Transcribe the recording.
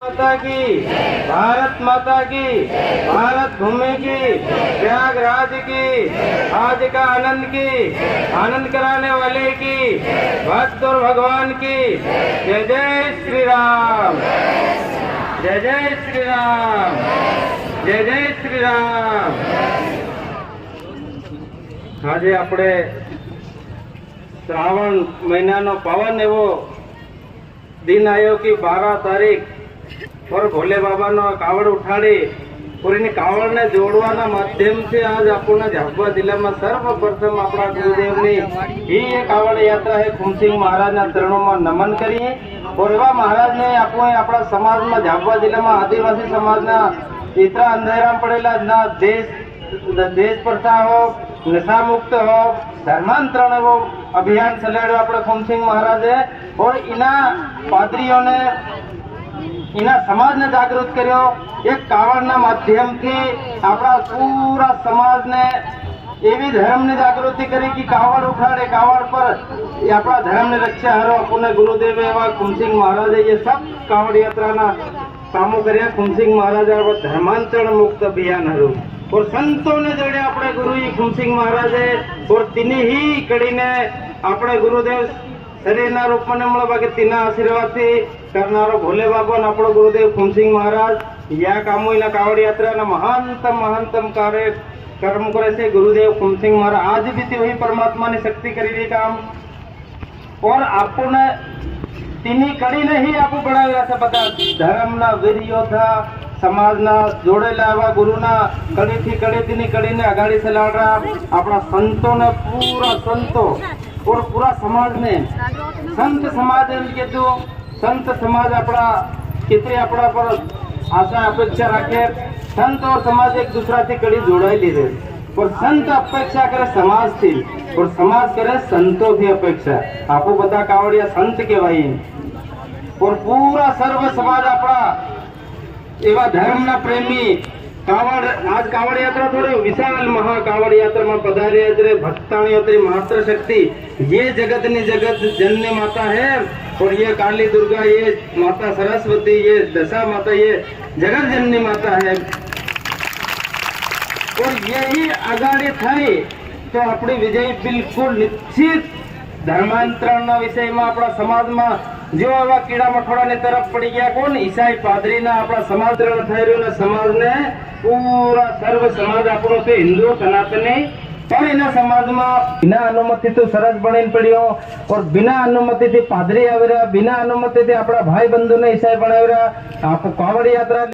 माता की, भारत माता की, भारत भूमि की, प्रयागराज की, आज का आनंद की, आनंद कराने वाले की, भक्त और भगवान की। जय जय श्री राम, जय जय श्री राम, जय जय श्री राम। આજે આપણે શ્રાવણ મહિનાનો પાવન એવો दिन आयो कि 12 तारीख और भोले बाबा नो कावड़ उठाड़ी और इन कावड़ ने जोड़वाना माध्यम से आज अपना झाबुआ जिला में सर्वप्रथम अपना गुरुदेव ने ही ये कावड़ यात्रा है खुमसिंग महाराज ना चरणों में नमन करिए। और एवं महाराज ने अपना समाज में झाबुआ जिला में आदिवासी समाज ना इतना अंधेरा पड़ेला ना देश प्रथा हो, नशा मुक्त हो, धर्मांतरण हो अभियान चलाड़ो अपने खुमसिंग महाराज है। और इना पादरीओं ने इना समाज ने जागृत करो एक कावड़ ना माध्यम थी अपना पूरा समाज ने एवी धर्म ने जागृति करी कि कावड़ उठाड़े कावड़ पर अपना धर्म ने रक्षा हरो अपने गुरुदेव एवं खुमसिंग महाराज ये सब कावड़ यात्रा ना कामों कर खुमसिंग महाराज धर्मांतरण मुक्त अभियान हरो। और संतों ने जोड़े अपने गुरु खुमसिंग महाराज और तीन ही कड़ी ने अपने गुरुदेव शरीर ना रूप में મળવા કે તેના આશીર્વાદથી કરનારો ભોલે બાબા અને આપણો ગુરુદેવ ખુમસિંગ મહારાજ યા કામો એના કાવડ યાત્રાના મહાનતમ કાર્યક્રમ કરે છે ગુરુદેવ ખુમસિંગ મહારાજ आज भी તે वही परमात्मा ની શક્તિ કરી રહી કામ। और આપણને તેની કડીને ही આપું બનાવેલા છે બધા ધર્મના વીર યોદ્ધા समाजना जोड़ेला एवं गुरुना कड़ी थी कड़ी तीनी कड़ी ने आगाड़ी चलाड़ा अपना संतों ने पूरा संतों और पूरा समाज ने संत समाज के जो संत समाज अपना कितने अपना पर आशा अपेक्षा रखे संत और समाज एक दूसरा से कड़ी जोड़ाई ली रहे। और संत अपेक्षा करे समाज थी और समाज करे संतों की अपेक्षा आपको बता कावड़िया संत के भाई। और पूरा सर्व समाज अपना एवं धर्म ना प्रेमी कावड़ आज कावड़ यात्रा थोड़े विशाल महा कावड़ यात्रा में पधारे भक्ताणी मात्र शक्ति ये जगत ने जगत जननी माता है। और ये काली दुर्गा ये माता सरस्वती ये दशा माता ये जगत जननी माता है। और यही आगाड़ी थाई तो अपनी विजय बिल्कुल निश्चित धर्मांतरण विषय में अपना समाज में जो एवं कीड़ा मकोड़ा ने तरफ पड़ी गया कौन ईसाई पादरी ना अपना समाजरण થઈ રહ્યું ને समाज ने पूरा सर्व समाज આપણો છે हिंदू सनातनी पर इना समाज में बिना अनुमति तो सरस बनी पड़ियो और बिना अनुमति थी पादरी आवेरा बिना अनुमति थी अपना भाई बंधु ने ईसाई बनावेरा आप कावड़ यात्रा